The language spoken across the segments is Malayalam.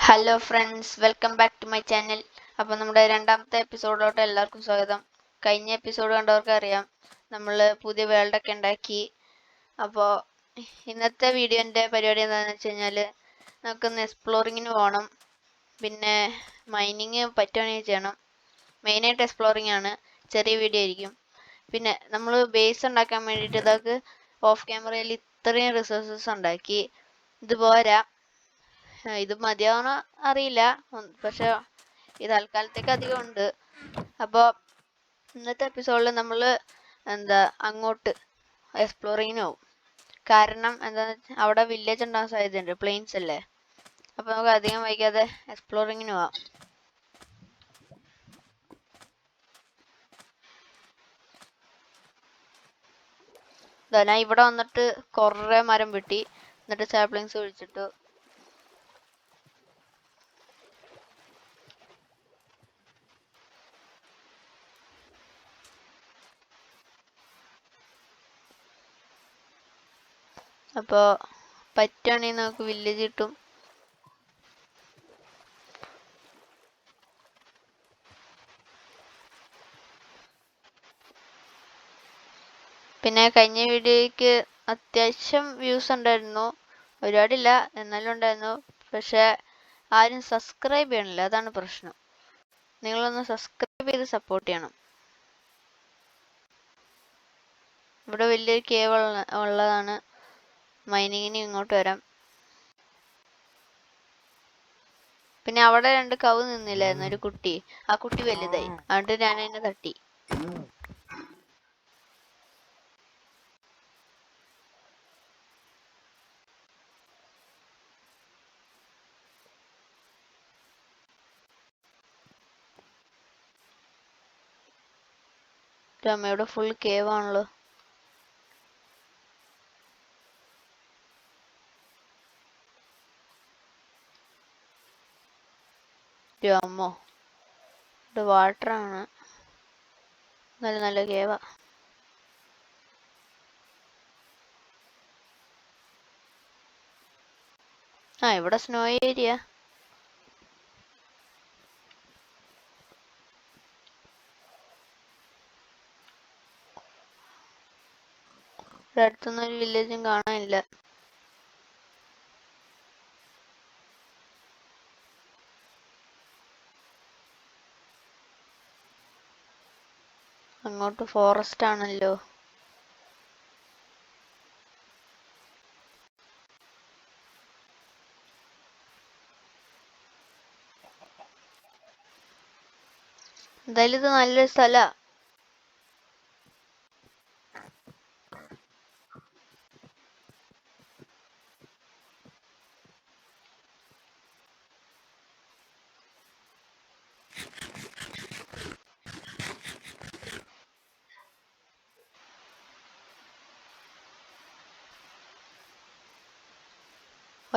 Hello friends, welcome back to my channel. അപ്പോൾ നമ്മുടെ രണ്ടാമത്തെ എപ്പിസോഡിലോട്ട് എല്ലാവർക്കും സ്വാഗതം. കഴിഞ്ഞ എപ്പിസോഡ് കണ്ടവർക്ക് അറിയാം, നമ്മൾ പുതിയ വേൾഡൊക്കെ ഉണ്ടാക്കി. അപ്പോൾ ഇന്നത്തെ വീഡിയോൻ്റെ പരിപാടി എന്താണെന്ന് വെച്ച് കഴിഞ്ഞാൽ, നമുക്കൊന്ന് എക്സ്പ്ലോറിങ്ങിന് പോകണം. പിന്നെ മൈനിങ് പറ്റുവാണെങ്കിൽ ചെയ്യണം. മെയിനായിട്ട് എക്സ്പ്ലോറിങ് ആണ്. ചെറിയ വീഡിയോ ആയിരിക്കും. പിന്നെ നമ്മൾ ബേസ് ഉണ്ടാക്കാൻ വേണ്ടിയിട്ട് ഇതൊക്കെ ഓഫ് ക്യാമറയിൽ ഇത്രയും റിസോഴ്സസ് ഉണ്ടാക്കി. ഇത് പോരാ, ഇത് മതിയാവണ അറിയില്ല, പക്ഷെ ഇത് തൽക്കാലത്തേക്ക് അധികം ഉണ്ട്. അപ്പോൾ ഇന്നത്തെ എപ്പിസോഡിൽ നമ്മൾ അങ്ങോട്ട് എക്സ്പ്ലോറിങ്ങിന് പോകും. കാരണം എന്താണെന്ന് വെച്ചാൽ അവിടെ വില്ലേജ് ഉണ്ടാകാൻ സാധ്യതയുണ്ട്, പ്ലെയിൻസ് അല്ലേ. അപ്പോൾ നമുക്ക് അധികം വൈകാതെ എക്സ്പ്ലോറിങ്ങിന് പോവാം. ഞാൻ ഇവിടെ വന്നിട്ട് കുറേ മരം വെട്ടി, എന്നിട്ട് സാപ്ലിങ്സ് ഒഴിച്ചിട്ടു. അപ്പോൾ പറ്റുകയാണെങ്കിൽ നമുക്ക് വില്ലേജ് കിട്ടും. പിന്നെ കഴിഞ്ഞ വീഡിയോയ്ക്ക് അത്യാവശ്യം വ്യൂസ് ഉണ്ടായിരുന്നു, ഒരുപാടില്ല എന്നാലും ഉണ്ടായിരുന്നു. പക്ഷെ ആരും സബ്സ്ക്രൈബ് ചെയ്യണില്ല, അതാണ് പ്രശ്നം. നിങ്ങളൊന്ന് സബ്സ്ക്രൈബ് ചെയ്ത് സപ്പോർട്ട് ചെയ്യണം. ഇവിടെ വലിയൊരു കേവ് ഉള്ളതാണ്. മൈനിങ്ങിന് ഇങ്ങോട്ട് വരാം. പിന്നെ അവിടെ 2 കവ് നിന്നില്ലായിരുന്നു, ഒരു കുട്ടി. ആ കുട്ടി വലുതായി, അതുകൊണ്ട് ഞാൻ അതിനെ തട്ടി. അമ്മയുടെ ഫുൾ കേവ് ആണല്ലോ. അമ്മോ, ഇത് വാട്ടറാണ്. നല്ല നല്ല കേവാ. ഇവിടെ സ്നോ ഏരിയ. ഇവിടെ അടുത്തൊന്നും ഒരു വില്ലേജും കാണാനില്ല. അങ്ങോട്ട് ഫോറസ്റ്റ് ആണല്ലോ. എന്തായാലും ഇത് നല്ലൊരു സ്ഥലാ.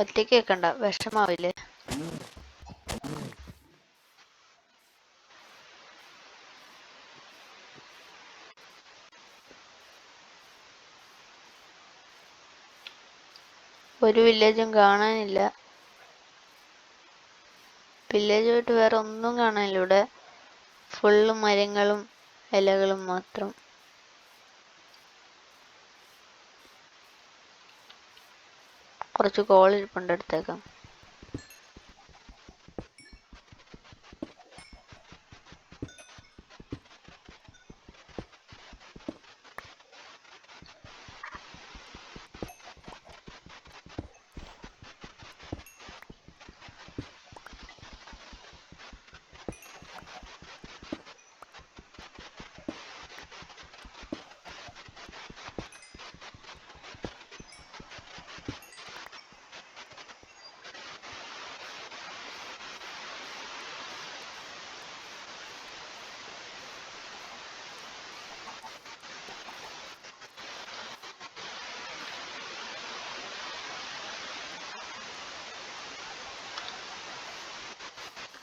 ഒറ്റയ്ക്ക് വെക്കണ്ട, വിഷമാവില്ലേ. ഒരു വില്ലേജും കാണാനില്ല. വില്ലേജ് പോയിട്ട് വേറെ ഒന്നും കാണാനില്ല. ഇവിടെ ഫുള്ള് മരങ്ങളും ഇലകളും മാത്രം. കുറച്ച് കോൾ ഇരിപ്പുണ്ട്, എടുത്തേക്കാം.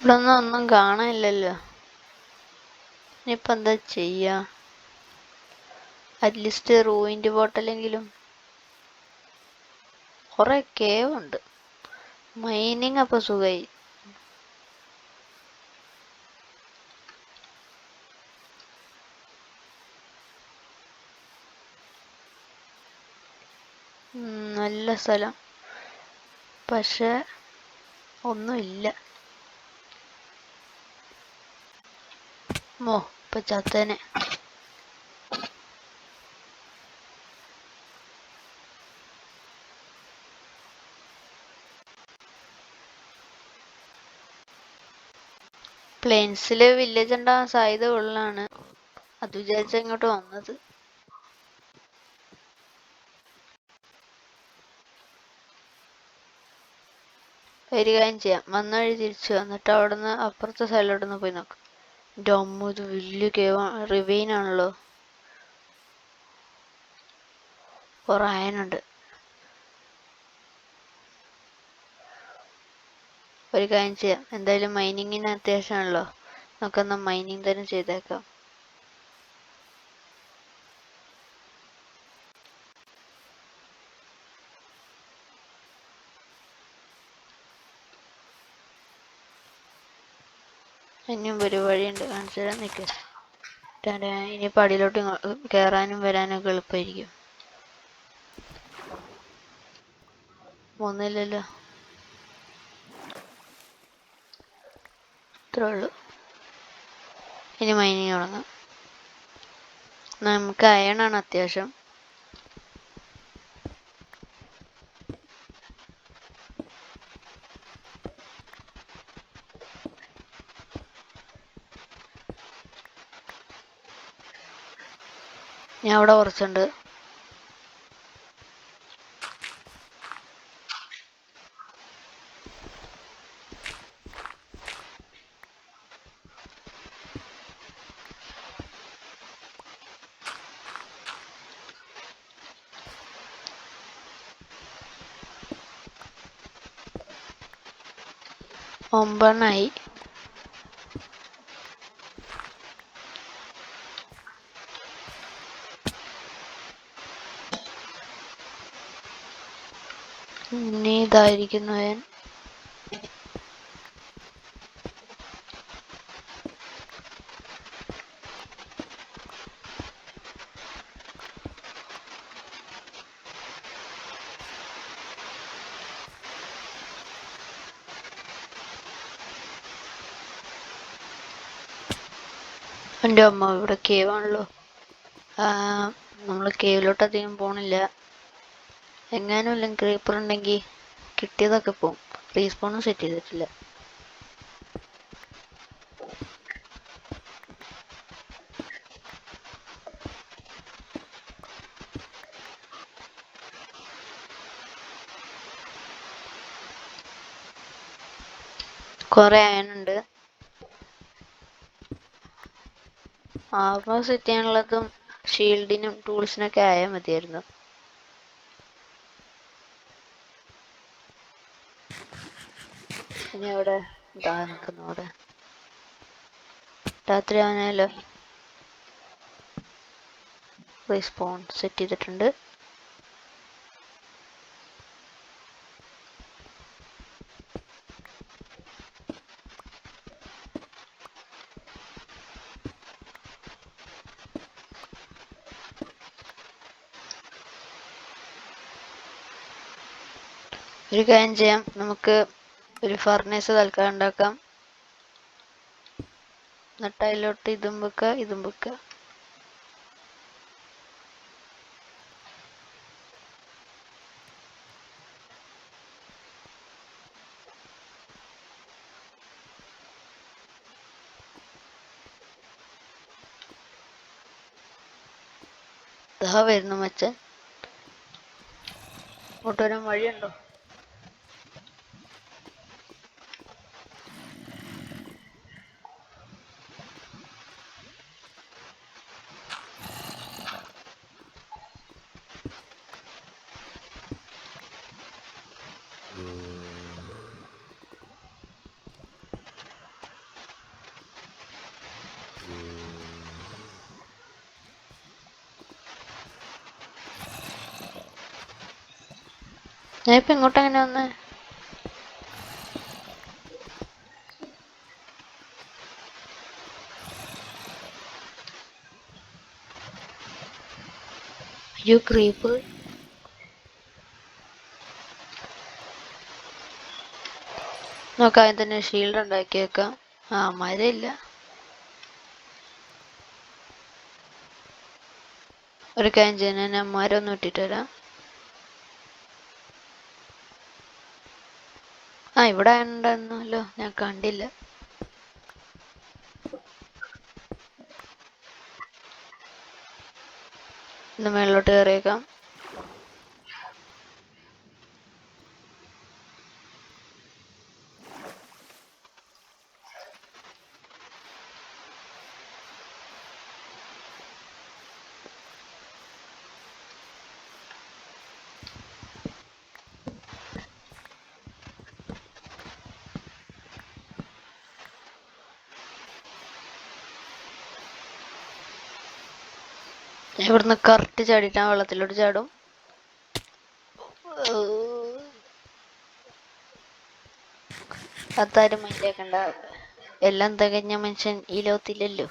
ഇവിടെ ഒന്നും കാണാനില്ലല്ലോ. ഇനിയിപ്പോൾ എന്താ ചെയ്യാ? അറ്റ്ലീസ്റ്റ് റൂയിൻഡ് ബോട്ടലെങ്കിലും. കുറേ കേവ് ഉണ്ട്. മൈനിങ് അപ്പോൾ സുഖമായി. സ്ഥലം, പക്ഷെ ഒന്നുമില്ല. ഇപ്പൊ ചത്തേനെ. പ്ലെയിൻസില് വില്ലേജ് ഉണ്ടാവാൻ സാധ്യത ഉള്ളതാണ്. അത് വിചാരിച്ച ഇങ്ങോട്ട് വന്നത്. ഒരു കാര്യം ചെയ്യാം, വന്ന വഴി തിരിച്ചു വന്നിട്ട് അവിടുന്ന് അപ്പുറത്തെ സൈഡിലോട്ടൊന്ന് പോയി നോക്കാം. എൻ്റെ അമ്മ, ഇത് വലിയ കേവ്, റിവെയിൻ ആണല്ലോ. കുറെ അയനുണ്ട്. ഒരു കാര്യം ചെയ്യാം, എന്തായാലും മൈനിങ്ങിന് അത്യാവശ്യമാണല്ലോ, നമുക്കെന്നാ മൈനിങ് തന്നെ ചെയ്തേക്കാം. ഇനിയും ഒരു വഴിയുണ്ട്, കാണിച്ചു തരാൻ നിൽക്ക്. ഇനി പടിയിലോട്ട് കയറാനും വരാനൊക്കെ എളുപ്പമായിരിക്കും. ഒന്നുമില്ലല്ലോ, ഇത്രേ ഉള്ളൂ. ഇനി മൈനിങ് തുടങ്ങാം. നമുക്ക് അയണാണ് അത്യാവശ്യം. ഞാൻ അവിടെ കുറച്ചുണ്ട്. ഒമ്പണ്ണായി. ഇനി ഇതായിരിക്കുന്നു ഞാൻ. എൻ്റെ അമ്മ, ഇവിടെ കേവാണല്ലോ. നമ്മൾ കേവിലോട്ട് അധികം പോണില്ല. എങ്ങാനും ഇല്ല ക്രീപ്പർ ഉണ്ടെങ്കിൽ കിട്ടിയതൊക്കെ പോവും. റീസ്പോണും സെറ്റ് ചെയ്തിട്ടില്ല. കൊറേ അയനുണ്ട്. ആർമർ സെറ്റ് ചെയ്യാനുള്ളതും ഷീൽഡിനും ടൂൾസിനൊക്കെ ആയാൽ മതിയായിരുന്നു. ഇനി അവിടെ ഇതാ നിൽക്കുന്നു. അവിടെ രാത്രി ആവാനായല്ലോ. റീസ്പോൺ സെറ്റ് ചെയ്തിട്ടുണ്ട്. ഒരു കാര്യം ചെയ്യാം, നമുക്ക് ഒരു ഫർണേസ് തൽക്കാലം ഉണ്ടാക്കാം. എന്നിട്ട് അതിലോട്ട് ഇതും വെക്കുക, ഇതും വെക്കുക. ദാ വരുന്നു മച്ചൻ. ഇങ്ങോട്ട് വരാൻ വഴിയുണ്ടോ? ഞാൻ ഇപ്പൊ ഇങ്ങോട്ട് എങ്ങനെ വന്നേ? അയ്യോ, ക്രീപ്പർ. നമുക്ക് ആദ്യം തന്നെ ഷീൽഡ് ഉണ്ടാക്കി വെക്കാം. മരമില്ല. ഒരു കാര്യം ചെയ്യാൻ ഞാൻ മരം ഒന്ന് ഇട്ടിട്ട് വരാം. ഇവിടെ ഉണ്ടെന്നല്ലോ, ഞാൻ കണ്ടില്ല. ഇന്ന് മേളിലോട്ട് കയറിയേക്കാം. ഇവിടുന്ന് കറക്റ്റ് ചാടിയിട്ട് ആ വെള്ളത്തിലോട്ട് ചാടും. അതാരും മൈൻഡാക്കണ്ട. എല്ലാം തികഞ്ഞ മനുഷ്യൻ ഈ ലോകത്തില്ലല്ലോ.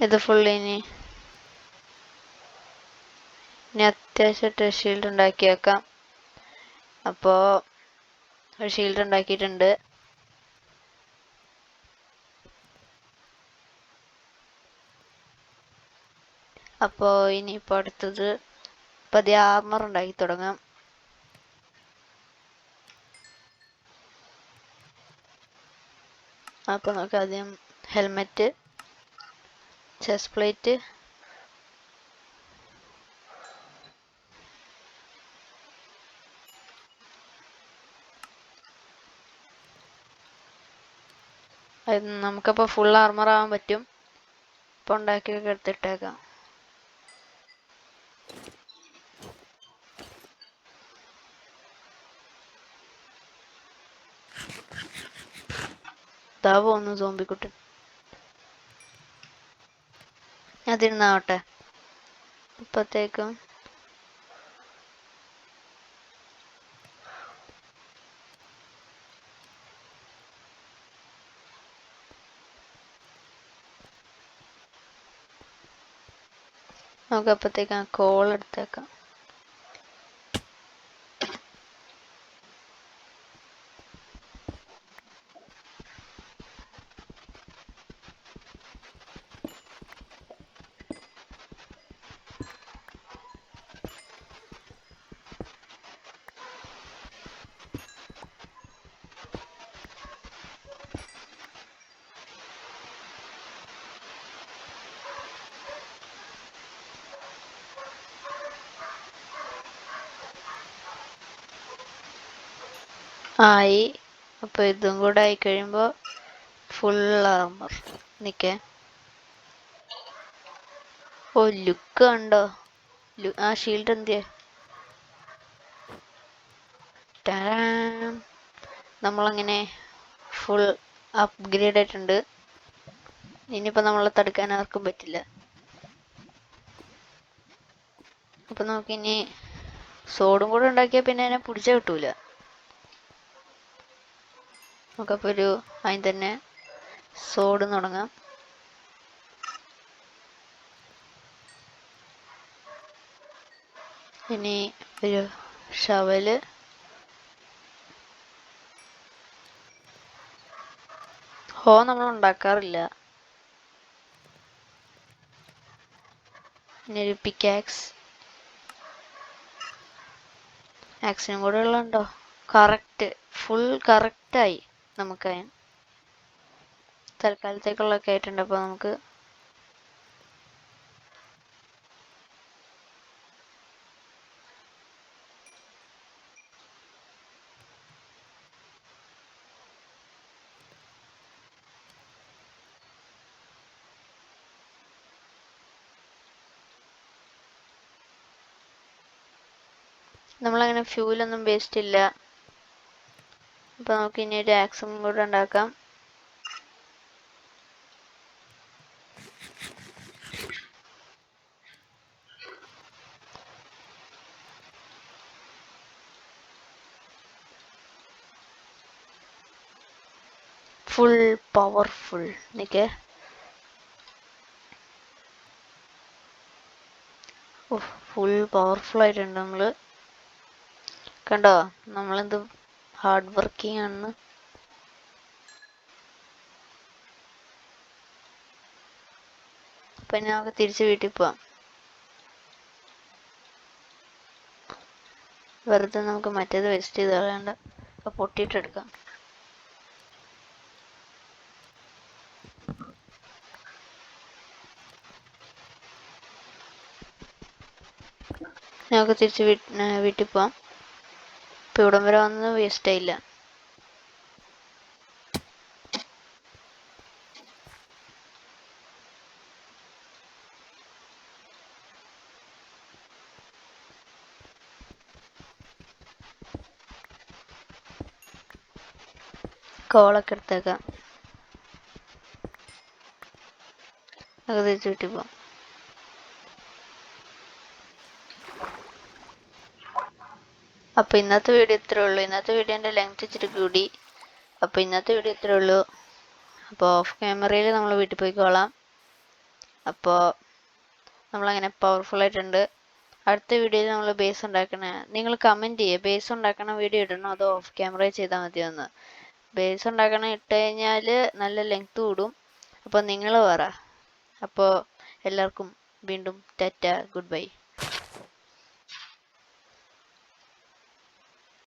ഇത് ഫുള്ള് ഇനി അത്യാവശ്യമായിട്ട് ഷീൽഡ് ഉണ്ടാക്കി വെക്കാം. അപ്പോൾ ഒരു ഷീൽഡ് ഉണ്ടാക്കിയിട്ടുണ്ട്. അപ്പോൾ ഇനിയിപ്പോൾ അടുത്തത് പതിയെ ആർമർ ഉണ്ടാക്കി തുടങ്ങാം. അപ്പോൾ നമുക്ക് ആദ്യം ഹെൽമെറ്റ്, ചെസ്റ്റ് പ്ലേറ്റ്, നമുക്കപ്പോൾ ഫുൾ ആർമർ ആവാൻ പറ്റും. ഇപ്പോൾ ഉണ്ടാക്കിയൊക്കെ എടുത്തിട്ടേക്കാം. ദാ പോകുന്നു സോംബിക്കുട്ടൻ. അതിരുന്നാവട്ടെ. ഇപ്പത്തേക്കും നമുക്ക് അപ്പത്തേക്കും ആ കോൾ എടുത്തേക്കാം. ആയി. അപ്പോൾ ഇതും കൂടെ ആയി കഴിയുമ്പോൾ ഫുൾ ആർമർ. നിൽക്കേ. ലുക്ക് കണ്ടോ? ആ ഷീൽഡ് എന്തിയെ? നമ്മളങ്ങനെ ഫുൾ അപ്ഗ്രേഡ് ആയിട്ടുണ്ട്. ഇനിയിപ്പോൾ നമ്മളെ തടുക്കാൻ ആർക്കും പറ്റില്ല. അപ്പം നമുക്കിനി സോഡും കൂടെ ഉണ്ടാക്കിയാൽ പിന്നെ അതിനെ പിടിച്ച കിട്ടൂല. നമുക്കപ്പോൾ അതിന് തന്നെ സോഡ് തുടങ്ങാം. ഇനി ഒരു ഷവല്, നമ്മൾ ഉണ്ടാക്കാറില്ല. ഇനി ഒരു പിക്കാക്സ്. ആക്സിനും കൂടെ ഉള്ളതുണ്ടോ? കറക്റ്റ്, ഫുൾ കറക്റ്റായി. നമുക്ക് തൽക്കാലത്തേക്കുള്ളതൊക്കെ ആയിട്ടുണ്ട്. അപ്പോൾ നമുക്ക് നമ്മളങ്ങനെ ഫ്യൂലൊന്നും വേസ്റ്റ് ഇല്ല. അപ്പോൾ നമുക്ക് ഇനി ഒരു ആക്സും കൂടെ ഉണ്ടാക്കാം. Full powerful. നിൽക്കേ. ഫുൾ പവർഫുൾ ആയിട്ടുണ്ട് നമ്മള്. കണ്ടോ നമ്മളെന്ത് ഹാർഡ് വർക്കിംഗ് ആണ്. അപ്പൊ നമുക്ക് തിരിച്ച് വീട്ടിൽ പോവാം. വെറുതെ നമുക്ക് മറ്റേത് വേസ്റ്റ് ചെയ്ത് കളയണ്ട. അപ്പൊ പൊട്ടിയിട്ടെടുക്കാം. നമുക്ക് തിരിച്ച് വീട്ടിൽ പോവാം. ഇപ്പൊ ഇവിടം വരെ വന്നത് വേസ്റ്റ് ആയില്ല. കോളൊക്കെ എടുത്തേക്കാം. നമുക്ക് തിരിച്ച് വീട്ടിൽ പോവാം. അപ്പൊ ഇന്നത്തെ വീഡിയോ ഇത്രേ ഉള്ളൂ. ഇന്നത്തെ വീഡിയോന്റെ ലെങ്ത് ഇച്ചിരി കൂടി. അപ്പൊ ഇന്നത്തെ വീഡിയോ ഇത്രേ ഉള്ളൂ. അപ്പോൾ ഓഫ് ക്യാമറയിൽ നമ്മൾ വീട്ടിൽ പോയിക്കോളാം. അപ്പോൾ നമ്മളങ്ങനെ പവർഫുൾ ആയിട്ടുണ്ട്. അടുത്ത വീഡിയോയിൽ നമ്മൾ ബേസ് ഉണ്ടാക്കണ നിങ്ങൾ കമൻറ്റ് ചെയ്യുക. ബേസ് ഉണ്ടാക്കണ വീഡിയോ ഇടണോ അതോ ഓഫ് ക്യാമറയിൽ ചെയ്താൽ മതിയെന്ന്. ബേസ് ഉണ്ടാക്കണ ഇട്ട് കഴിഞ്ഞാൽ നല്ല ലെങ്ത് കൂടും. അപ്പോൾ നിങ്ങൾ പറ. അപ്പോൾ എല്ലാവർക്കും വീണ്ടും ടാറ്റ, ഗുഡ് ബൈ.